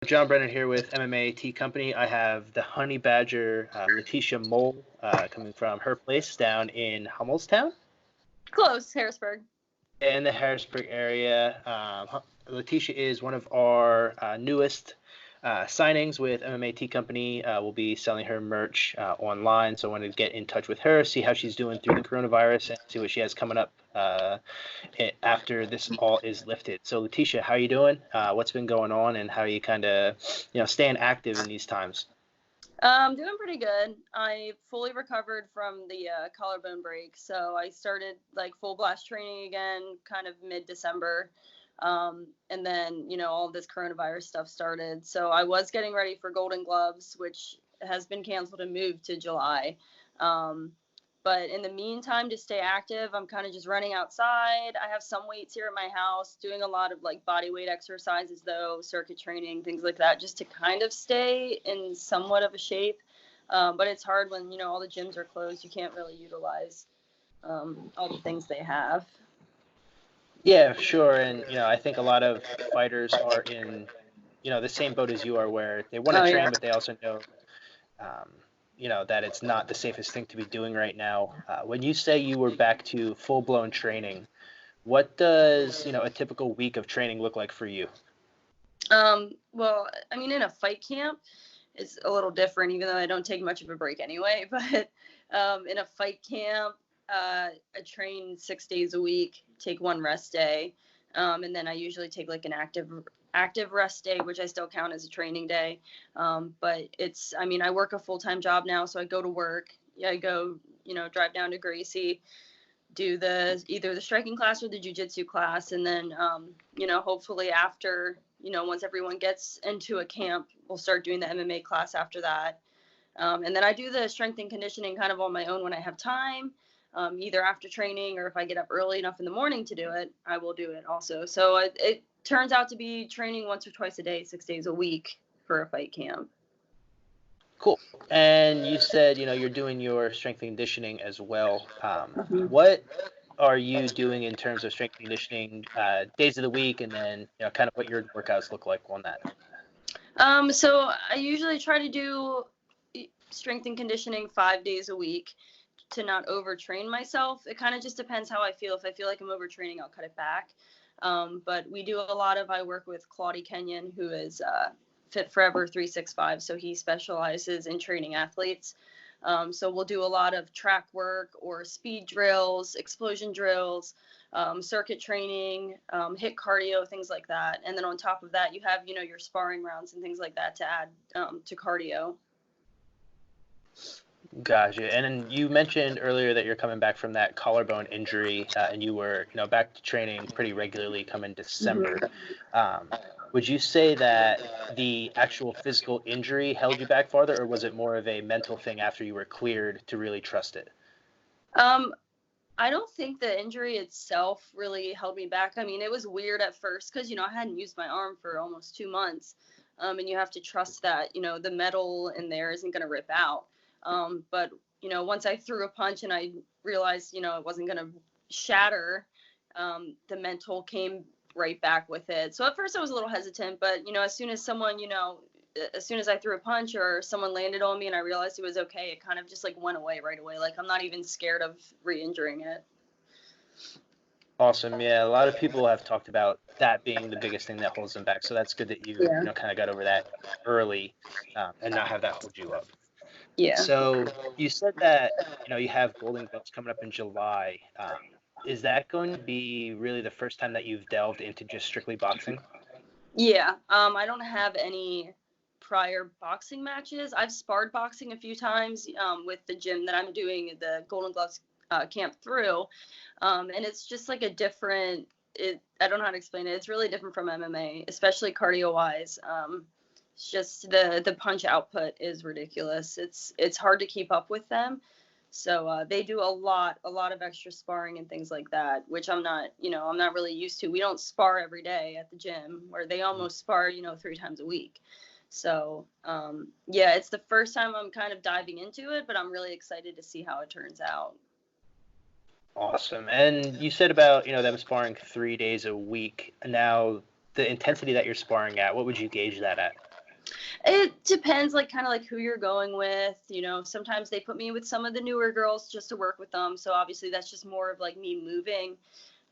John Brennan here with MMA Tea Company. I have the Honey Badger, Lateesha Mohl, coming from her place down in Hummelstown. Close, Harrisburg. In the Harrisburg area. Lateesha is one of our newest signings with MMA Tea Company. We'll be selling her merch online, so I wanted to get in touch with her, see how she's doing through the coronavirus, and see what she has coming up after this all is lifted. So Lateesha, how are you doing? What's been going on, and how are you kind of staying active in these times? Doing pretty good. I fully recovered from the collarbone break, so I started like full blast training again kind of mid-December. And then, all this coronavirus stuff started. So I was getting ready for Golden Gloves, which has been canceled and moved to July. But in the meantime, to stay active, I'm kind of just running outside. I have some weights here at my house, doing a lot of like body weight exercises, though, circuit training, things like that, just to kind of stay in somewhat of a shape. But it's hard when, all the gyms are closed. You can't really utilize all the things they have. Yeah, sure. And, I think a lot of fighters are in, the same boat as you are, where they want to train, but they also know, that it's not the safest thing to be doing right now. When you say you were back to full-blown training, what does, a typical week of training look like for you? Well, I mean, in a fight camp, it's a little different, even though I don't take much of a break anyway. But in a fight camp, I train 6 days a week, take one rest day, and then I usually take like an active rest day, which I still count as a training day. But I work a full-time job now, so I go to work. I go, drive down to Gracie, do either the striking class or the jiu-jitsu class, and then hopefully after, once everyone gets into a camp, we'll start doing the MMA class after that. And then I do the strength and conditioning kind of on my own when I have time. Either after training, or if I get up early enough in the morning to do it, I will do it also. So it turns out to be training once or twice a day, 6 days a week for a fight camp. Cool. And you said, you're doing your strength and conditioning as well. What are you doing in terms of strength and conditioning days of the week, and then, kind of what your workouts look like on that? So I usually try to do strength and conditioning 5 days a week, to not overtrain myself. It kind of just depends how I feel. If I feel like I'm overtraining, I'll cut it back. But we do I work with Claudie Kenyon, who is Fit Forever 365. So he specializes in training athletes. So we'll do a lot of track work or speed drills, explosion drills, circuit training, HIIT cardio, things like that. And then on top of that, you have, your sparring rounds and things like that to add to cardio. Gotcha. And then you mentioned earlier that you're coming back from that collarbone injury, and you were, back to training pretty regularly coming December. Would you say that the actual physical injury held you back farther, or was it more of a mental thing after you were cleared to really trust it? I don't think the injury itself really held me back. I mean, it was weird at first because, I hadn't used my arm for almost 2 months, and you have to trust that, the metal in there isn't going to rip out. But, once I threw a punch and I realized, it wasn't going to shatter, the mental came right back with it. So at first I was a little hesitant, but, as soon as I threw a punch or someone landed on me and I realized it was okay, it kind of just like went away right away. Like I'm not even scared of re-injuring it. Awesome. Yeah, a lot of people have talked about that being the biggest thing that holds them back. So that's good that you, kind of got over that early, and not have that hold you up. Yeah. So you said that, you have Golden Gloves coming up in July. Is that going to be really the first time that you've delved into just strictly boxing? Yeah. I don't have any prior boxing matches. I've sparred boxing a few times with the gym that I'm doing the Golden Gloves camp through. And it's just like a different, I don't know how to explain it. It's really different from MMA, especially cardio wise. It's just the punch output is ridiculous. It's hard to keep up with them. So they do a lot of extra sparring and things like that, which I'm not really used to. We don't spar every day at the gym, where they almost spar, 3 times a week. So, yeah, it's the first time I'm kind of diving into it, but I'm really excited to see how it turns out. Awesome. And you said about, them sparring 3 days a week. Now, the intensity that you're sparring at, what would you gauge that at? It depends, like, kind of like who you're going with. You know, sometimes they put me with some of the newer girls just to work with them. So obviously that's just more of like me moving.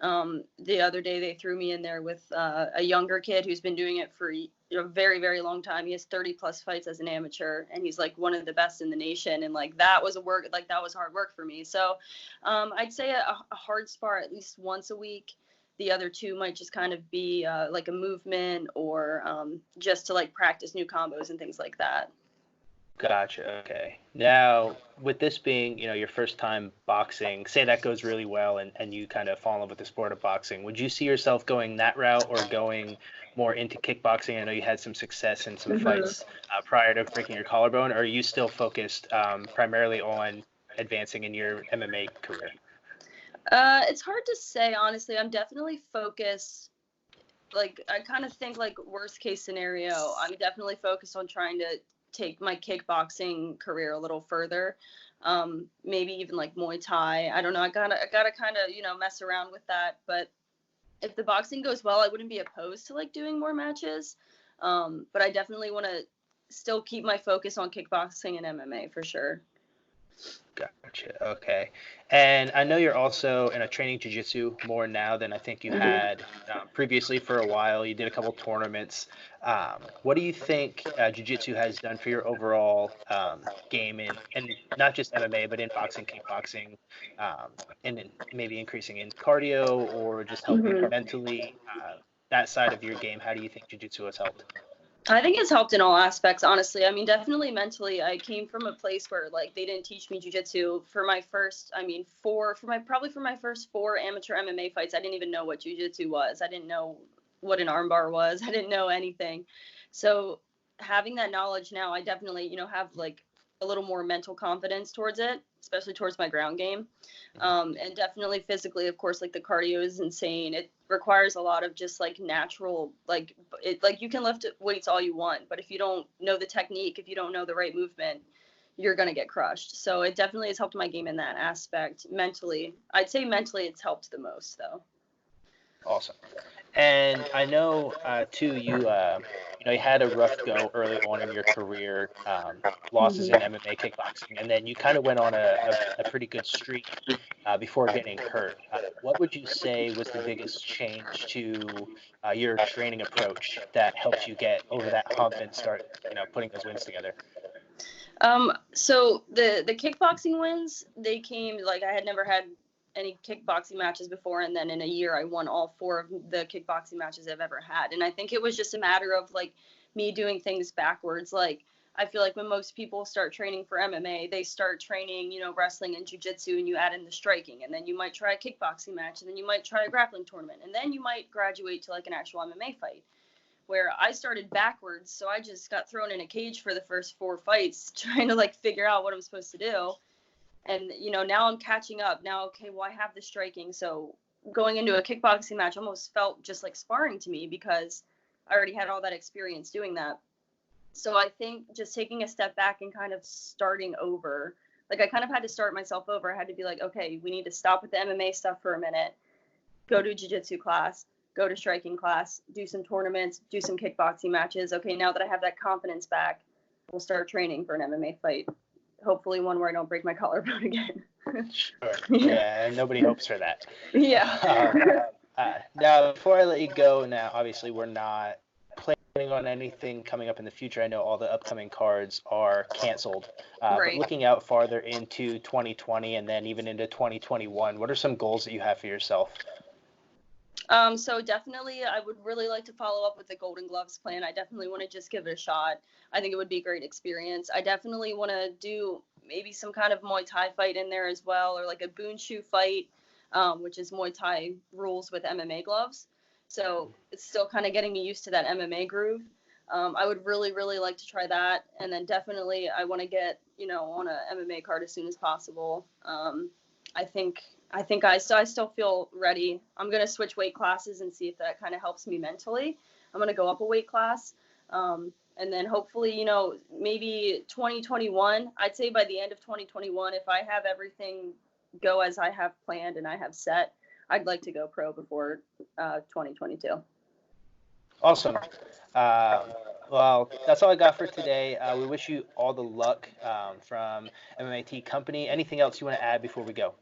The other day they threw me in there with a younger kid who's been doing it for a very, very long time. He has 30 plus fights as an amateur, and he's like one of the best in the nation. And like that was that was hard work for me. So I'd say a hard spar at least once a week. The other two might just kind of be like a movement or just to like practice new combos and things like that. Gotcha. Okay. Now, with this being, your first time boxing, say that goes really well and you kind of fall in love with the sport of boxing, would you see yourself going that route or going more into kickboxing? I know you had some success in some fights prior to breaking your collarbone. Or are you still focused primarily on advancing in your MMA career? It's hard to say, honestly. I'm definitely focused. Like, I kind of think like worst case scenario, I'm definitely focused on trying to take my kickboxing career a little further. Maybe even like Muay Thai. I don't know. I gotta kind of, mess around with that. But if the boxing goes well, I wouldn't be opposed to like doing more matches. But I definitely want to still keep my focus on kickboxing and MMA for sure. Gotcha. Okay. And I know you're also training jiu-jitsu more now than I think you had previously for a while. You did a couple tournaments. What do you think jiu-jitsu has done for your overall game and not just MMA, but in boxing, kickboxing, and then maybe increasing in cardio or just helping mentally? That side of your game, how do you think jiu-jitsu has helped? I think it's helped in all aspects, honestly. I mean, definitely mentally. I came from a place where like they didn't teach me jujitsu for my first, for my first 4 amateur MMA fights. I didn't even know what jujitsu was. I didn't know what an armbar was. I didn't know anything. So having that knowledge now, I definitely, have like a little more mental confidence towards it, especially towards my ground game. And definitely physically, of course, like the cardio is insane. It requires a lot of just like natural, like you can lift weights all you want, but if you don't know the technique, if you don't know the right movement, you're going to get crushed. So it definitely has helped my game in that aspect. Mentally, I'd say mentally it's helped the most though. Awesome. And I know too, you had a rough go early on in your career, losses in MMA kickboxing, and then you kind of went on a pretty good streak before getting hurt. What would you say was the biggest change to your training approach that helped you get over that hump and start, putting those wins together? So the kickboxing wins, they came like I had never had any kickboxing matches before, and then in a year I won all 4 of the kickboxing matches I've ever had. And I think it was just a matter of like me doing things backwards. Like I feel like when most people start training for MMA, they start training, wrestling and jiu-jitsu, and you add in the striking, and then you might try a kickboxing match, and then you might try a grappling tournament, and then you might graduate to like an actual MMA fight. Where I started backwards, so I just got thrown in a cage for the first 4 fights trying to like figure out what I'm supposed to do. And, now I'm catching up. Now, okay, well, I have the striking. So going into a kickboxing match almost felt just like sparring to me because I already had all that experience doing that. So I think just taking a step back and kind of starting over, like I kind of had to start myself over. I had to be like, okay, we need to stop with the MMA stuff for a minute, go to a jiu-jitsu class, go to striking class, do some tournaments, do some kickboxing matches. Okay, now that I have that confidence back, we'll start training for an MMA fight. Hopefully one where I don't break my collarbone again. Sure. Yeah, nobody hopes for that. Yeah. Now, before I let you go, now, obviously, we're not planning on anything coming up in the future. I know all the upcoming cards are canceled. Right. But looking out farther into 2020 and then even into 2021, what are some goals that you have for yourself? So definitely, I would really like to follow up with the Golden Gloves plan. I definitely want to just give it a shot. I think it would be a great experience. I definitely want to do maybe some kind of Muay Thai fight in there as well, or like a Bunshu fight, which is Muay Thai rules with MMA gloves. So it's still kind of getting me used to that MMA groove. I would really, really like to try that. And then definitely I want to get, on a MMA card as soon as possible. I think I still feel ready. I'm going to switch weight classes and see if that kind of helps me mentally. I'm going to go up a weight class. And then hopefully, maybe 2021, I'd say by the end of 2021, if I have everything go as I have planned and I have set, I'd like to go pro before 2022. Awesome. Uh, well, that's all I got for today. We wish you all the luck from MMAT Company. Anything else you want to add before we go?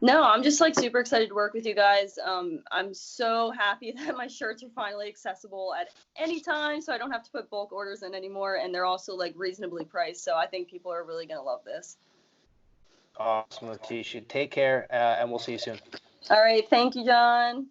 No, I'm just like super excited to work with you guys. I'm so happy that my shirts are finally accessible at any time, so I don't have to put bulk orders in anymore, and they're also like reasonably priced. So I think people are really gonna love this. Awesome, Lateesha. Take care, and we'll see you soon. All right, thank you, John.